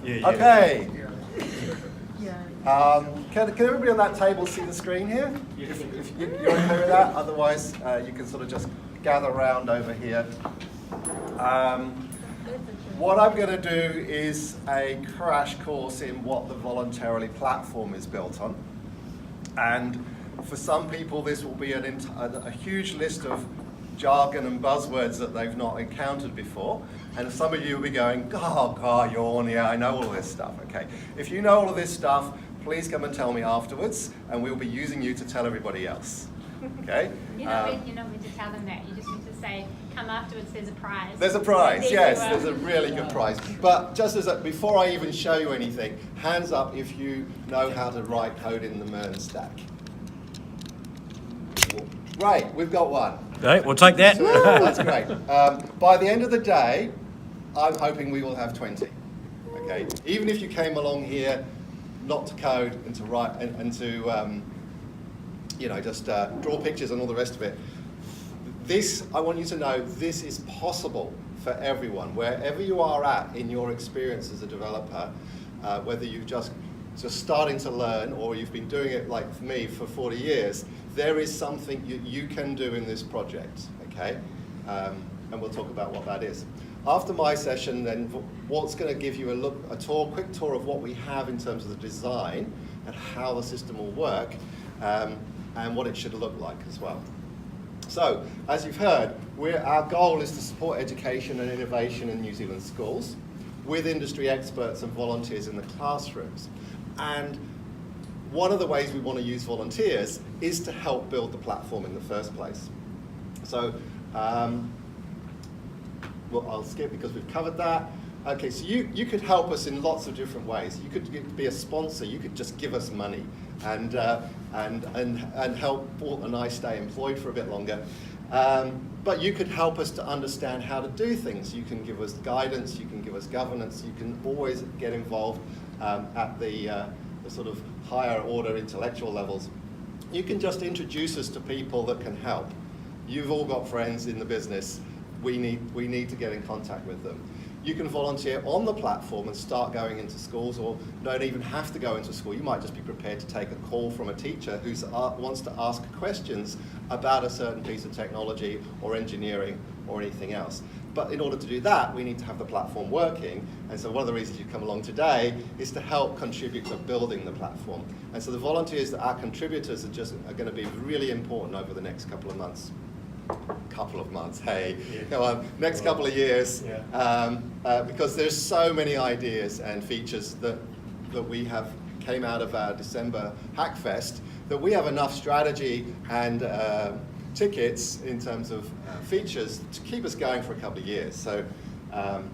Yeah. Okay. Yeah. Can everybody on that table see the screen here? If you're okay with that, otherwise you can sort of just gather around over here. What I'm going to do is a crash course in what the Voluntarily platform is built on. And for some people this will be a huge list of jargon and buzzwords that they've not encountered before. And some of you will be going, oh God, yawn, yeah, I know all of this stuff. Okay, if you know all of this stuff, please come and tell me afterwards, and we'll be using you to tell everybody else. Okay? You're not meant to tell them that. You just need to say, come afterwards, there's a prize. There's a prize, yes, there's a really good prize. But just as before I even show you anything, hands up if you know how to write code in the MERN stack. Great, we've got one. Okay, we'll take that. That's great. By the end of the day, I'm hoping we will have 20. Okay, even if you came along here not to code and to write and to just draw pictures and all the rest of it. This, I want you to know, this is possible for everyone, wherever you are at in your experience as a developer, whether you've just starting to learn or you've been doing it like me for 40 years, there is something you can do in this project, okay? And we'll talk about what that is. After my session, then, Walt's going to give you a quick tour of what we have in terms of the design and how the system will work, and what it should look like as well. So, as you've heard, our goal is to support education and innovation in New Zealand schools with industry experts and volunteers in the classrooms. And one of the ways we want to use volunteers is to help build the platform in the first place. So, well, I'll skip because we've covered that. Okay, so you could help us in lots of different ways. You could be a sponsor. You could just give us money and help Walt and I stay employed for a bit longer. But you could help us to understand how to do things. You can give us guidance. You can give us governance. You can always get involved at the sort of higher order intellectual levels. You can just introduce us to people that can help. You've all got friends in the business. We need to get in contact with them. You can volunteer on the platform and start going into schools, or don't even have to go into school. You might just be prepared to take a call from a teacher who wants to ask questions about a certain piece of technology or engineering or anything else. But in order to do that, we need to have the platform working. And so one of the reasons you've come along today is to help contribute to building the platform. And so the volunteers that are contributors are going to be really important over the next couple of months. Next couple of years, because there's so many ideas and features that we have came out of our December Hackfest that we have enough strategy and tickets in terms of features to keep us going for a couple of years. So, and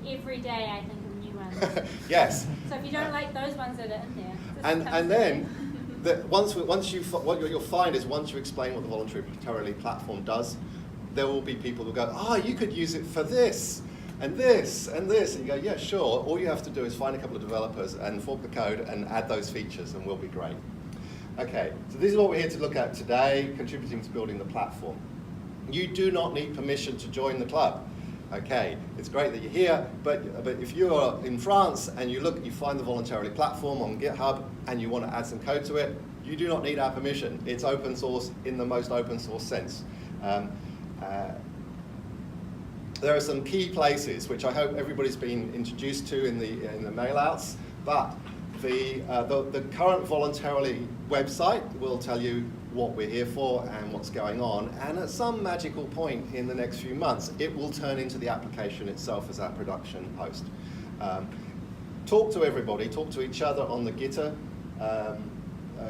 every day I think of new ones. Yes. So if you don't like those ones that are in there, and then. What you'll find is once you explain what the Voluntarily platform does, there will be people who go, oh, you could use it for this, and this, and this. And you go, yeah, sure. All you have to do is find a couple of developers and fork the code and add those features, and we'll be great. Okay, so this is what we're here to look at today, contributing to building the platform. You do not need permission to join the club. Okay, it's great that you're here, but if you are in France and you find the Voluntarily platform on GitHub and you want to add some code to it, you do not need our permission. It's open source in the most open source sense. There are some key places which I hope everybody's been introduced to in the mail-outs, but the current Voluntarily website will tell you what we're here for and what's going on, and at some magical point in the next few months it will turn into the application itself as our production host. Talk to everybody, talk to each other on the Gitter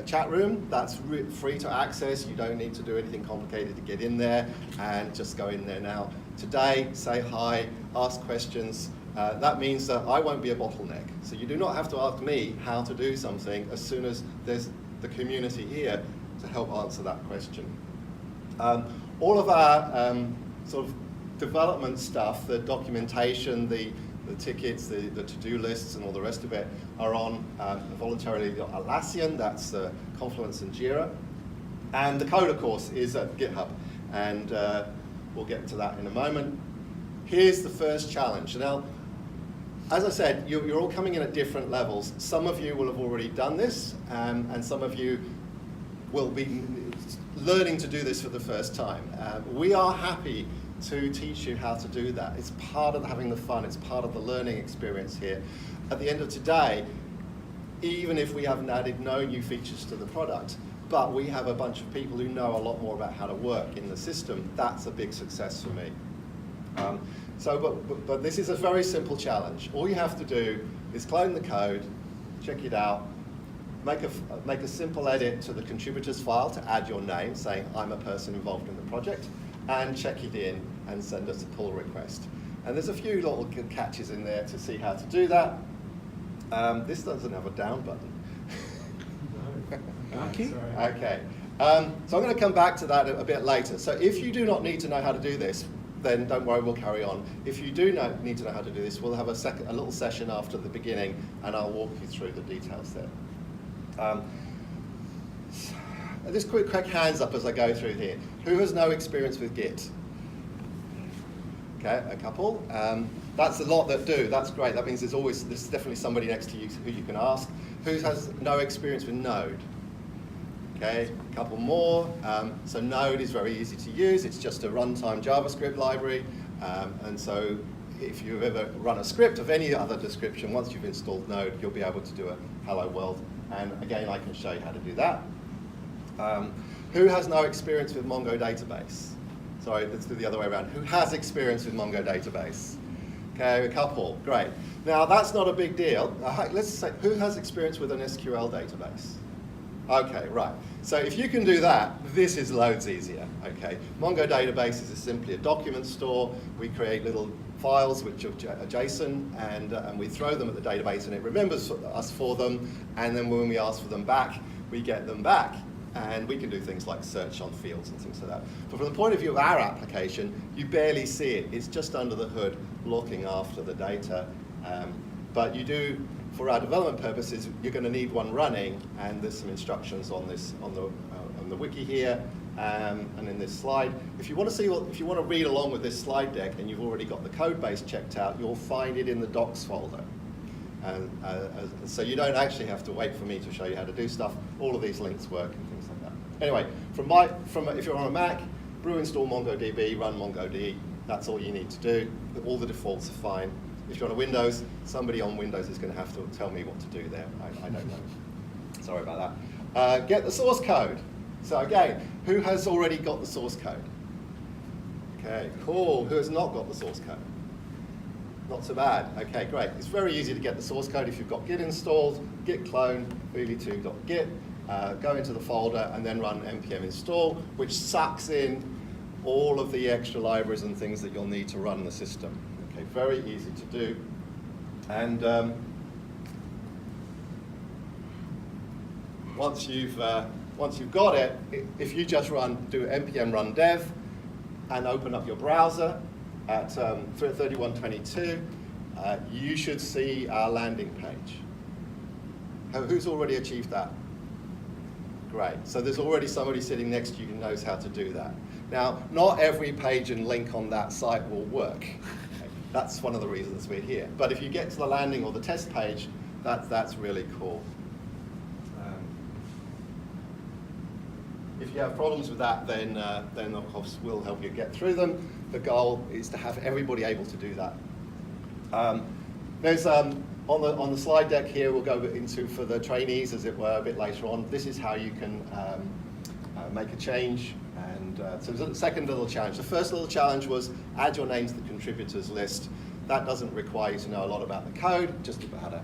chat room. That's free to access. You don't need to do anything complicated to get in there, and just go in there now. Today, say hi, ask questions. That means that I won't be a bottleneck. So you do not have to ask me how to do something as soon as there's the community here to help answer that question. All of our sort of development stuff, the documentation, the tickets, the to-do lists and all the rest of it are on Voluntarily Atlassian, that's Confluence and Jira. And the Coder course is at GitHub, and we'll get to that in a moment. Here's the first challenge. Now, as I said, you're all coming in at different levels. Some of you will have already done this, and some of you will be learning to do this for the first time. We are happy to teach you how to do that. It's part of having the fun, it's part of the learning experience here. At the end of today, even if we haven't added no new features to the product, but we have a bunch of people who know a lot more about how to work in the system, that's a big success for me. But this is a very simple challenge. All you have to do is clone the code, check it out, make a simple edit to the contributors file to add your name, saying I'm a person involved in the project, and check it in and send us a pull request. And there's a few little catches in there to see how to do that. This doesn't have a down button. Okay. Okay. So I'm going to come back to that a bit later. So if you do not need to know how to do this, then don't worry, we'll carry on. If you do need to know how to do this, we'll have a little session after the beginning, and I'll walk you through the details there. Just quick hands up as I go through here. Who has no experience with Git? Okay, a couple. That's a lot that do. That's great. That means there's definitely somebody next to you who you can ask. Who has no experience with Node? Okay, a couple more. So Node is very easy to use. It's just a runtime JavaScript library. And so if you've ever run a script of any other description, once you've installed Node, you'll be able to do a hello world. And again, I can show you how to do that. Who has no experience with Mongo database? Sorry, let's do the other way around. Who has experience with Mongo database? Okay, a couple, great. Now that's not a big deal. Let's say, who has experience with an SQL database? Okay, right. So if you can do that, this is loads easier, okay? Mongo database is simply a document store. We create little files which are JSON, and we throw them at the database, and it remembers us for them, and then when we ask for them back, we get them back. And we can do things like search on fields and things like that. But from the point of view of our application, you barely see it. It's just under the hood looking after the data. But you do, for our development purposes, you're going to need one running, and there's some instructions on this on the wiki here and in this slide. If you want to read along with this slide deck, and you've already got the code base checked out, you'll find it in the docs folder. So you don't actually have to wait for me to show you how to do stuff. All of these links work and things like that. Anyway, if you're on a Mac, brew install MongoDB, run MongoDB. That's all you need to do. All the defaults are fine. If you're on a Windows, somebody on Windows is going to have to tell me what to do there. I don't know. Sorry about that. Get the source code. So again, who has already got the source code? Okay, cool. Who has not got the source code? Not so bad. Okay, great. It's very easy to get the source code if you've got Git installed, git clone, feely2.git, go into the folder and then run npm install, which sucks in all of the extra libraries and things that you'll need to run the system. Okay, very easy to do. And once you've got it, if you just do npm run dev and open up your browser, at 3122, you should see our landing page. Who's already achieved that? Great. So there's already somebody sitting next to you who knows how to do that. Now, not every page and link on that site will work. Okay. That's one of the reasons we're here. But if you get to the landing or the test page, that's really cool. If you have problems with that, then of course we'll help you get through them. The goal is to have everybody able to do that. There's on the slide deck here, we'll go into for the trainees, as it were, a bit later on. This is how you can make a change. And so the second little challenge. The first little challenge was add your name to the contributors list. That doesn't require you to know a lot about the code, just about how to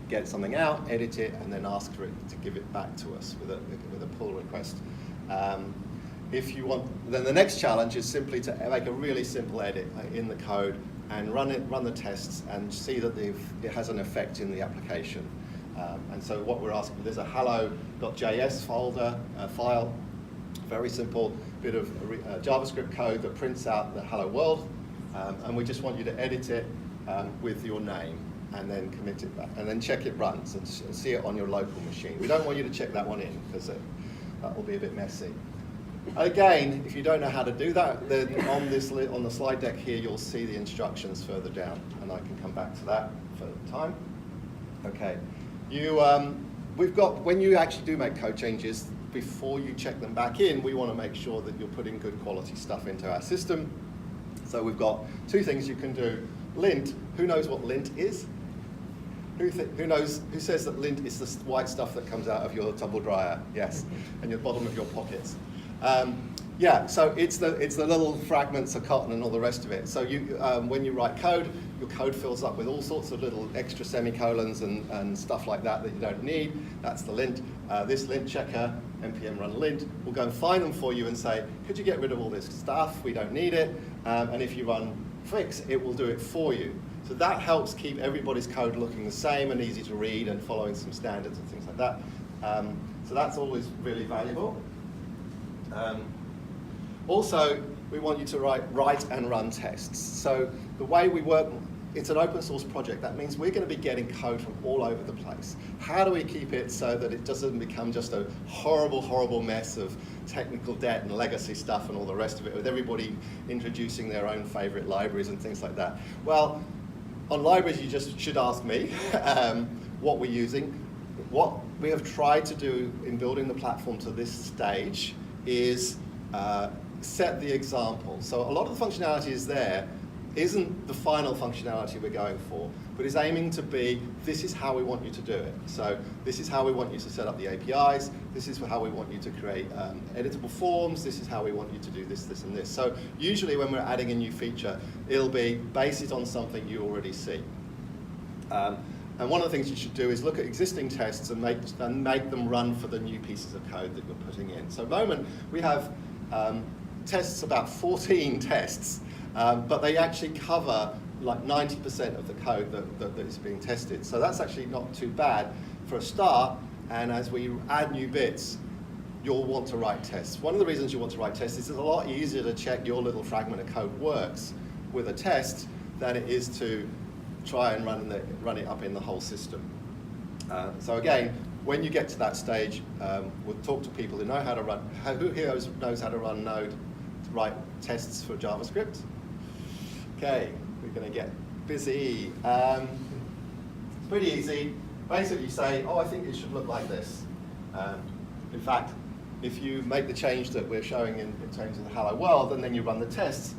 get something out, edit it, and then ask for it to give it back to us with a pull request. If you want, then the next challenge is simply to make a really simple edit in the code and run the tests and see that it has an effect in the application. And so what we're asking, there's a hello.js file, very simple bit of JavaScript code that prints out the hello world, and we just want you to edit it with your name and then commit it back, and then check it runs and see it on your local machine. We don't want you to check that one in because that will be a bit messy. Again, if you don't know how to do that, then on the slide deck here, you'll see the instructions further down, and I can come back to that. for time. Okay, we've got, when you actually do make code changes, before you check them back in, we want to make sure that you're putting good quality stuff into our system. So we've got two things you can do. Lint, who knows what lint is? Who says that lint is the white stuff that comes out of your tumble dryer? Yes, and your bottom of your pockets. Yeah, so it's the little fragments of cotton and all the rest of it. So when you write code, your code fills up with all sorts of little extra semicolons and stuff like that that you don't need. That's the lint. This lint checker, npm run lint, will go and find them for you and say, could you get rid of all this stuff? We don't need it. And if you run fix, it will do it for you. So that helps keep everybody's code looking the same and easy to read and following some standards and things like that. So that's always really valuable. Also, we want you to write and run tests. So the way we work, it's an open source project. That means we're going to be getting code from all over the place. How do we keep it so that it doesn't become just a horrible, horrible mess of technical debt and legacy stuff and all the rest of it, with everybody introducing their own favorite libraries and things like that? Well, on libraries, you just should ask me what we're using. What we have tried to do in building the platform to this stage is set the example. So a lot of the functionality is there, isn't the final functionality we're going for, but is aiming to be, this is how we want you to do it. So this is how we want you to set up the APIs, this is how we want you to create editable forms, this is how we want you to do this, this, and this. So usually when we're adding a new feature, it'll be based on something you already see. And one of the things you should do is look at existing tests and make them run for the new pieces of code that you're putting in. So at the moment, we have tests, about 14 tests, but they actually cover like 90% of the code that is being tested. So that's actually not too bad for a start, and as we add new bits, you'll want to write tests. One of the reasons you want to write tests is it's a lot easier to check your little fragment of code works with a test than it is to try and run it up in the whole system. So again, when you get to that stage, we'll talk to people who know how to run, who here knows how to run Node to write tests for JavaScript? Okay, we're going to get busy. It's pretty easy. Basically you say, oh, I think it should look like this. In fact, if you make the change that we're showing in terms of the hello world, and then you run the test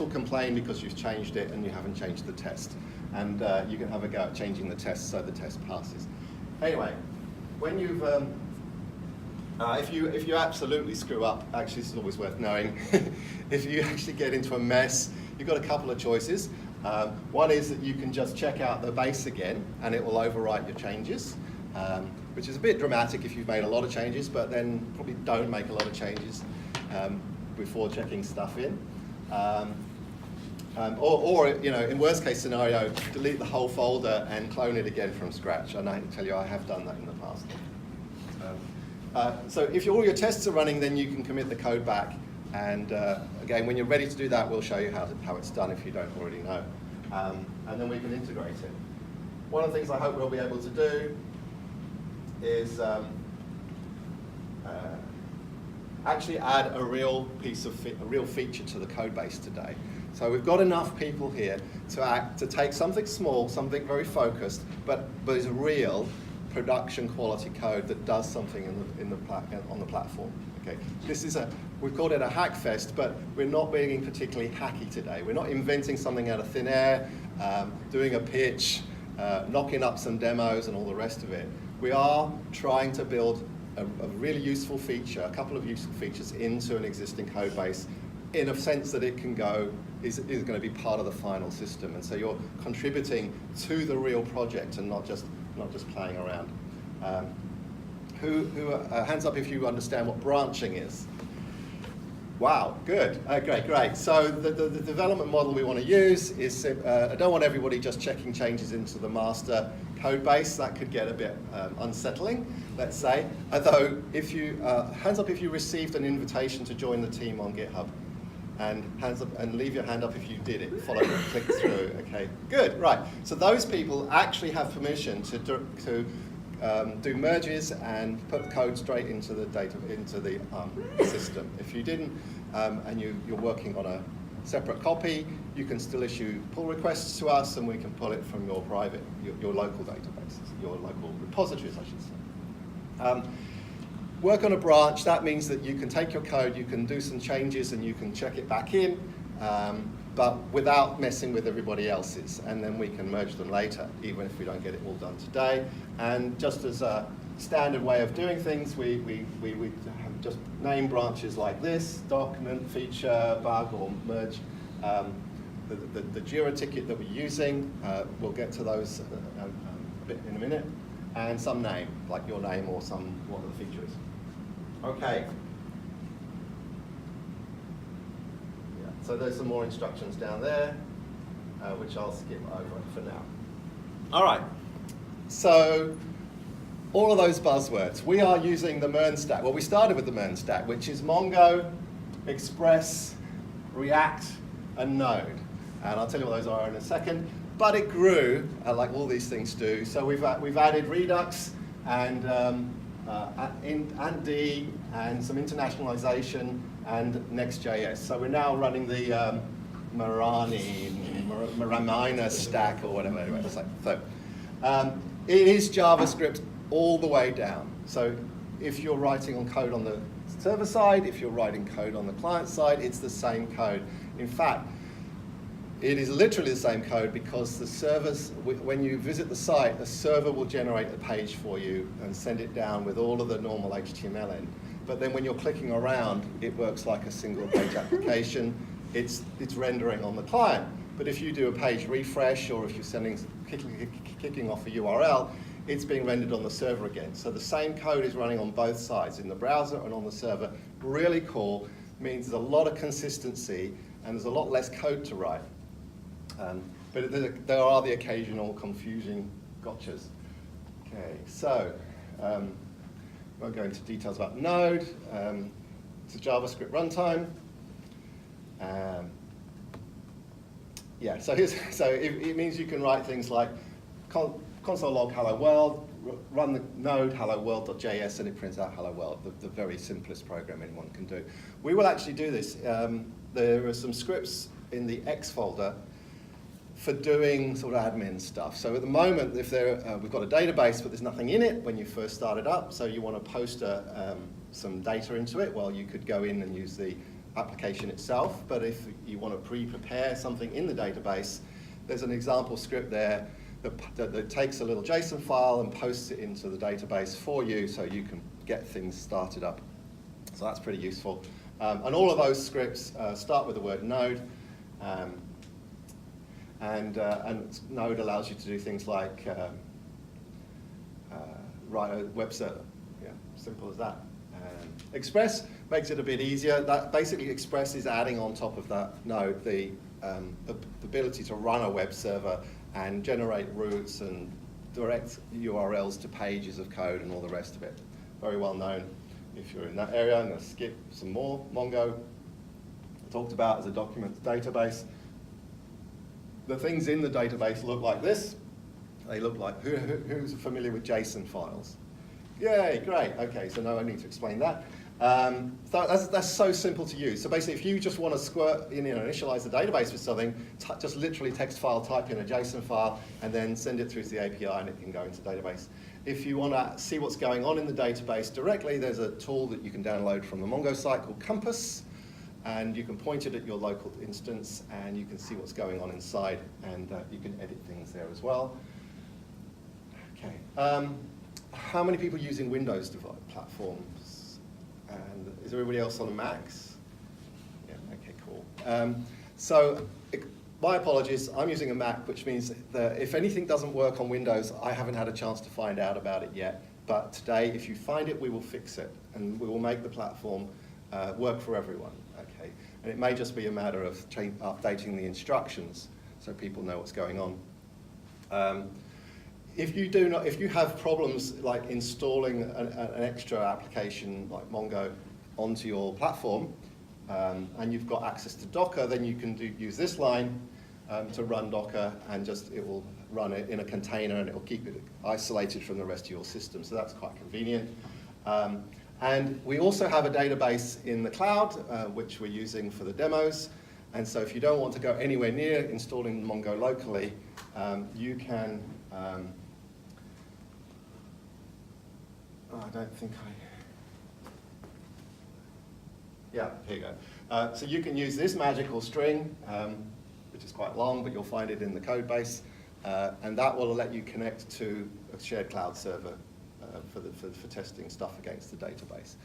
will complain because you've changed it and you haven't changed the test. And you can have a go at changing the test so the test passes. Anyway, when you've, if you absolutely screw up, actually this is always worth knowing, if you actually get into a mess, you've got a couple of choices. One is that you can just check out the base again and it will overwrite your changes, which is a bit dramatic if you've made a lot of changes, but then probably don't make a lot of changes before checking stuff in. Or you know, in worst case scenario, delete the whole folder and clone it again from scratch. And I can tell you I have done that in the past. So if all your tests are running, then you can commit the code back. And again, when you're ready to do that, we'll show you how it's done if you don't already know. And then we can integrate it. One of the things I hope we'll be able to do is actually add a real feature to the code base today. So we've got enough people here to take something small, something very focused, but is real production quality code that does something on the platform. Okay, we've called it a hack fest, but we're not being particularly hacky today. We're not inventing something out of thin air, doing a pitch, knocking up some demos and all the rest of it. We are trying to build a really useful feature, a couple of useful features into an existing code base in a sense that it can is going to be part of the final system. And so you're contributing to the real project and not just playing around. Hands up if you understand what branching is. Wow, good. Okay, great. So the development model we want to use is, I don't want everybody just checking changes into the master code base. That could get a bit unsettling, let's say. Although, hands up if you received an invitation to join the team on GitHub. And hands up, and leave your hand up if you did it. Follow and click through. Okay, good. Right. So those people actually have permission to do merges and put code straight into the system. If you didn't, and you're working on separate copy, you can still issue pull requests to us, and we can pull it from your private, your local databases, your local repositories, I should say. Work on a branch, that means that you can take your code, you can do some changes, and you can check it back in, but without messing with everybody else's, and then we can merge them later, even if we don't get it all done today. And just as a standard way of doing things, we just name branches like this: document, feature, bug, or merge. The Jira ticket that we're using, we'll get to those a bit in a minute, and some name, like your name or what the feature is. Okay. Yeah. So there's some more instructions down there, which I'll skip over for now. All right. So all of those buzzwords, we are using the MERN stack. Well, we started with the MERN stack, which is Mongo, Express, React, and Node. And I'll tell you what those are in a second. But it grew, like all these things do. So we've added Redux and AntD and some internationalization and Next.js. So we're now running the Maramina stack or whatever. Anyway, so it is JavaScript all the way down. So if you're writing on code on the server side, if you're writing code on the client side, it's the same code. In fact, it is literally the same code, because the servers, when you visit the site, the server will generate a page for you and send it down with all of the normal HTML in. But then when you're clicking around, it works like a single page application. It's rendering on the client. But if you do a page refresh, or if you're kicking off a URL, it's being rendered on the server again. So the same code is running on both sides, in the browser and on the server. Really cool, means there's a lot of consistency and there's a lot less code to write. But there are the occasional confusing gotchas. Okay, so won't go into details about Node. It's a JavaScript runtime. Yeah, so it means you can write things like console log hello world, run the node hello world.js, and it prints out hello world, the very simplest program anyone can do. We will actually do this. There are some scripts in the X folder for doing sort of admin stuff. So at the moment, if we've got a database, but there's nothing in it when you first start it up, so you want to post some data into it, well, you could go in and use the application itself. But if you want to pre-prepare something in the database, there's an example script there that takes a little JSON file and posts it into the database for you, so you can get things started up. So that's pretty useful. And all of those scripts start with the word node. And Node allows you to do things like write a web server. Yeah, simple as that. Express makes it a bit easier. That basically, Express is adding on top of that Node the ability to run a web server and generate routes and direct URLs to pages of code and all the rest of it. Very well known if you're in that area. I'm going to skip some more. Mongo, I talked about as a document database. The things in the database look like this. They look like, who's familiar with JSON files? Yay, great. Okay, so no, I need to explain that. So that's so simple to use. So basically, if you just want to initialize the database with something, just literally text file, type in a JSON file, and then send it through to the API, and it can go into the database. If you want to see what's going on in the database directly, there's a tool that you can download from the Mongo site called Compass. And you can point it at your local instance, and you can see what's going on inside, and you can edit things there as well. Okay. How many people are using Windows platforms? And is everybody else on Macs? Yeah, okay, cool. So my apologies, I'm using a Mac, which means that if anything doesn't work on Windows, I haven't had a chance to find out about it yet. But today, if you find it, we will fix it, and we will make the platform work for everyone. Okay, and it may just be a matter of updating the instructions so people know what's going on. If you have problems like installing an extra application like Mongo onto your platform, and you've got access to Docker, then you can use this line to run Docker, and it will run it in a container, and it will keep it isolated from the rest of your system. So that's quite convenient. And we also have a database in the cloud, which we're using for the demos. And so if you don't want to go anywhere near installing Mongo locally, you can, I don't think yeah, here you go. So you can use this magical string, which is quite long, but you'll find it in the code base, and that will let you connect to a shared cloud server for testing stuff against the database.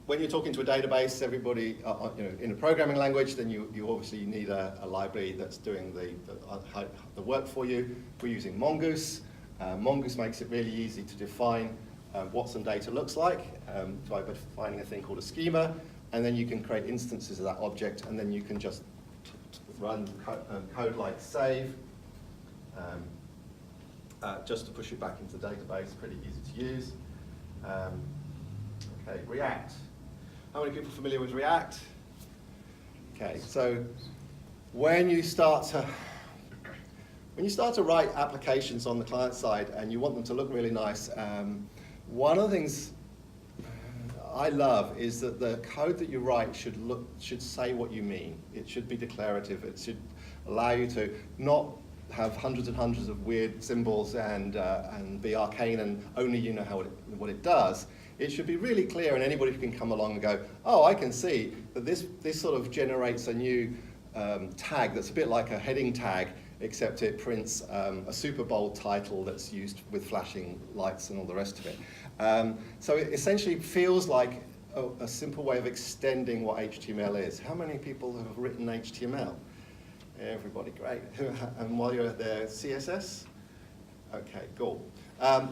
When you're talking to a database, everybody, in a programming language, then you obviously need a library that's doing the work for you. We're using Mongoose. Mongoose makes it really easy to define what some data looks like by defining a thing called a schema, and then you can create instances of that object, and then you can just run code like save, just to push it back into the database. Pretty easy to use. Okay, React. How many people are familiar with React? Okay, so when you start to write applications on the client side and you want them to look really nice, one of the things I love is that the code that you write should say what you mean. It should be declarative. It should allow you to not have hundreds and hundreds of weird symbols and be arcane and only you know what it does. It should be really clear, and anybody can come along and go, oh, I can see that this sort of generates a new tag that's a bit like a heading tag, except it prints a super bold title that's used with flashing lights and all the rest of it. So it essentially feels like a simple way of extending what HTML is. How many people have written HTML? Everybody, great. And while you're there, CSS? Okay, cool.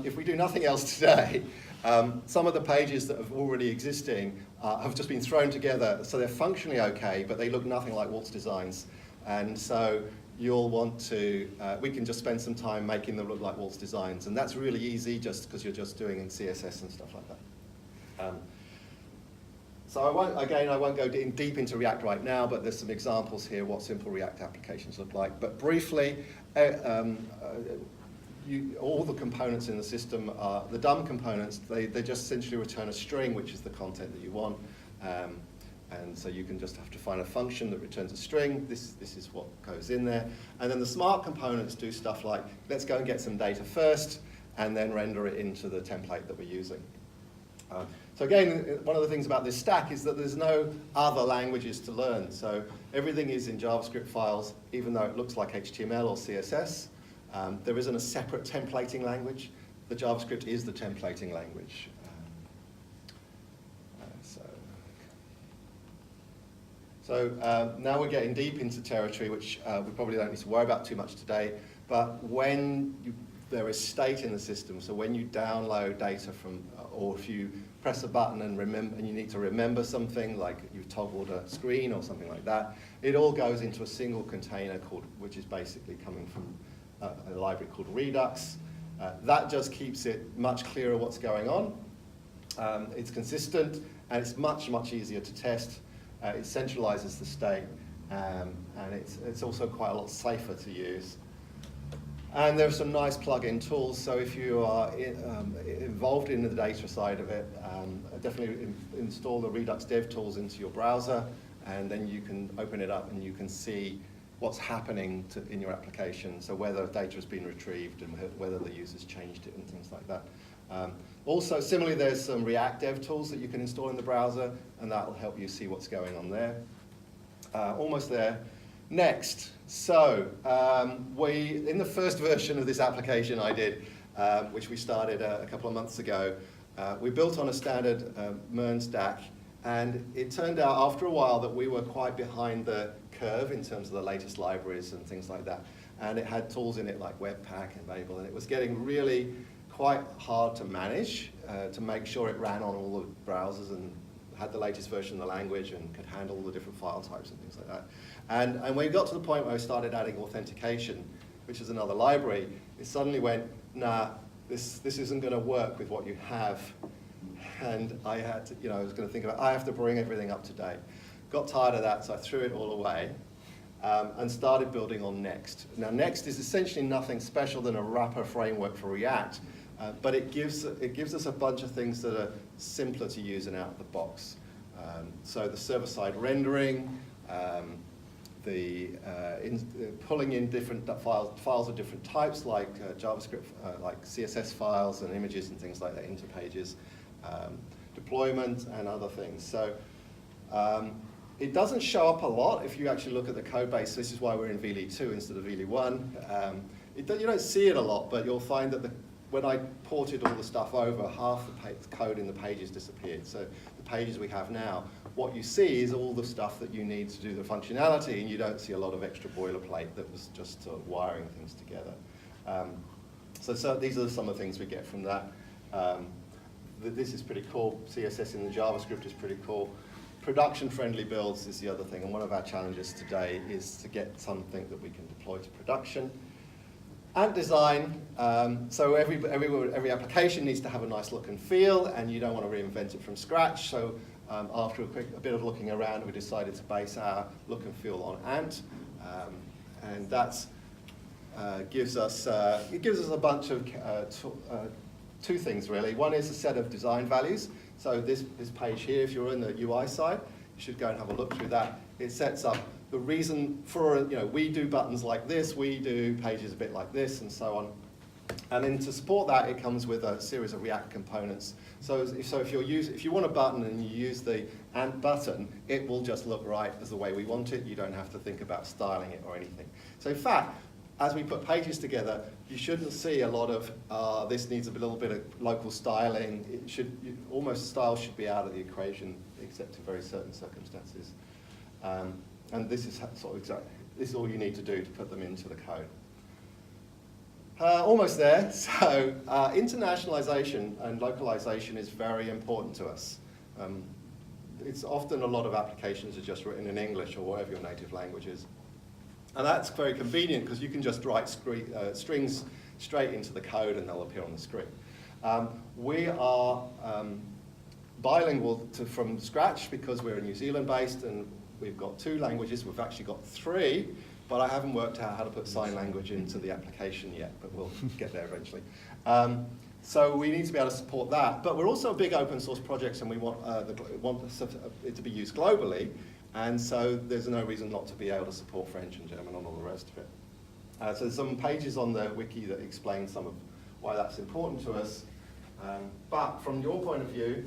If we do nothing else today, some of the pages that are already existing have just been thrown together, so they're functionally okay, but they look nothing like Waltz designs. And so you'll want to, we can just spend some time making them look like Waltz designs, and that's really easy just because you're just doing in CSS and stuff like that. So I won't go deep into React right now, but there's some examples here what simple React applications look like. But briefly, all the components in the system are, the dumb components, they just essentially return a string, which is the content that you want. And so you can just have to find a function that returns a string. This is what goes in there. And then the smart components do stuff like, let's go and get some data first, and then render it into the template that we're using. So again, one of the things about this stack is that there's no other languages to learn. So everything is in JavaScript files, even though it looks like HTML or CSS. There isn't a separate templating language. The JavaScript is the templating language. So now we're getting deep into territory, which we probably don't need to worry about too much today. But when there is state in the system, so when you download data from, or if you press a button and you need to remember something, like you've toggled a screen or something like that, it all goes into a single container which is basically coming from a library called Redux. That just keeps it much clearer what's going on. It's consistent, and it's much, much easier to test. It centralizes the state, and it's also quite a lot safer to use. And there are some nice plug-in tools, so if you are involved in the data side of it, definitely install the Redux dev tools into your browser, and then you can open it up and you can see what's happening in your application, so whether data has been retrieved and whether the user's changed it and things like that. Also, similarly, there's some React dev tools that you can install in the browser, and that will help you see what's going on there. Almost there. Next, so in the first version of this application I did, which we started a couple of months ago, we built on a standard MERN stack, and it turned out after a while that we were quite behind the curve in terms of the latest libraries and things like that. And it had tools in it like Webpack and Babel, and it was getting really quite hard to manage, to make sure it ran on all the browsers and had the latest version of the language and could handle all the different file types and things like that. And when we got to the point where we started adding authentication, which is another library, it suddenly went, nah, this isn't going to work with what you have. And I had to, I was going to think about, I have to bring everything up to date. Got tired of that, so I threw it all away and started building on Next. Now, Next is essentially nothing special than a wrapper framework for React, but it gives us a bunch of things that are simpler to use and out of the box. So the server-side rendering, pulling in different files of different types, like JavaScript, like CSS files and images and things like that into pages, deployment and other things. So it doesn't show up a lot if you actually look at the code base. This is why we're in VLE 2 instead of VLE 1. You don't see it a lot, but you'll find that when I ported all the stuff over, half the code in the pages disappeared. So the pages we have now, what you see is all the stuff that you need to do the functionality, and you don't see a lot of extra boilerplate that was just wiring things together. So these are some of the things we get from that. This is pretty cool. CSS in the JavaScript is pretty cool. Production-friendly builds is the other thing, and one of our challenges today is to get something that we can deploy to production. And design, so every application needs to have a nice look and feel, and you don't want to reinvent it from scratch. So after a bit of looking around, we decided to base our look and feel on Ant, and that gives us a bunch of two things really. One is a set of design values. So this page here, if you're in the UI side, you should go and have a look through that. It sets up the reason for, we do buttons like this, we do pages a bit like this, and so on. And then to support that, it comes with a series of React components. So if you want a button and you use the Ant button, it will just look right as the way we want it. You don't have to think about styling it or anything. So in fact, as we put pages together, you shouldn't see a lot of, this needs a little bit of local styling. Almost style should be out of the equation, except in very certain circumstances. And this is this is all you need to do to put them into the code. Almost there. So internationalization and localization is very important to us. It's often a lot of applications are just written in English or whatever your native language is. And that's very convenient because you can just write strings straight into the code and they'll appear on the screen. We are bilingual from scratch because we're New Zealand based and we've got 2 languages. We've actually got 3, but I haven't worked out how to put sign language into the application yet, but we'll get there eventually. So we need to be able to support that. But we're also a big open source project and we want it to be used globally. And so there's no reason not to be able to support French and German and all the rest of it. So there's some pages on the wiki that explain some of why that's important to us. But from your point of view,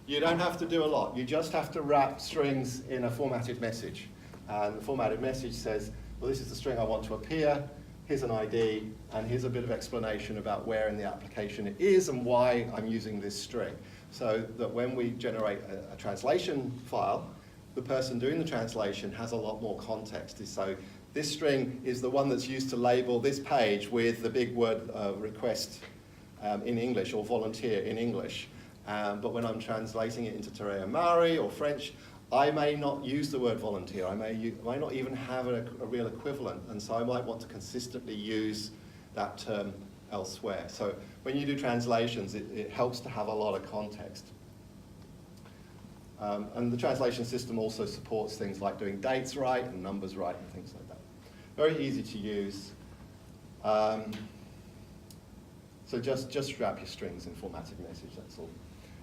you don't have to do a lot. You just have to wrap strings in a formatted message. And the formatted message says, well, this is the string I want to appear, here's an ID, and here's a bit of explanation about where in the application it is and why I'm using this string. So that when we generate a translation file, the person doing the translation has a lot more context. So this string is the one that's used to label this page with the big word request in English or volunteer in English. But when I'm translating it into Te Maori or French, I may not use the word volunteer. I may not even have a real equivalent. And so I might want to consistently use that term elsewhere. So when you do translations, it helps to have a lot of context. And the translation system also supports things like doing dates right and numbers right and things like that. Very easy to use. So just wrap your strings in formatted message, that's all.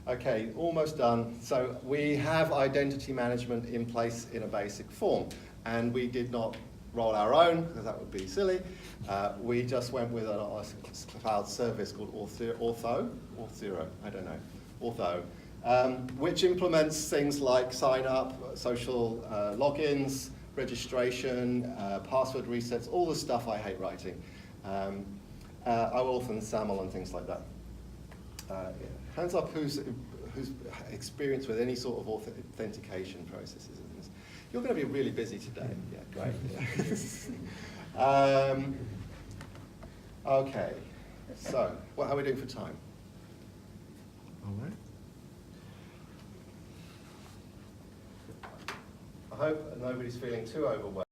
Okay, almost done. So we have identity management in place in a basic form, and we did not roll our own, because that would be silly. We just went with a cloud service called Ortho, I don't know, Ortho, which implements things like sign up, social logins, registration, password resets, all the stuff I hate writing. OAuth and SAML and things like that. Hands up who's experienced with any sort of authentication processes and things. You're going to be really busy today. Yeah, great. Okay, so how are we doing for time? All right. I hope nobody's feeling too overwhelmed.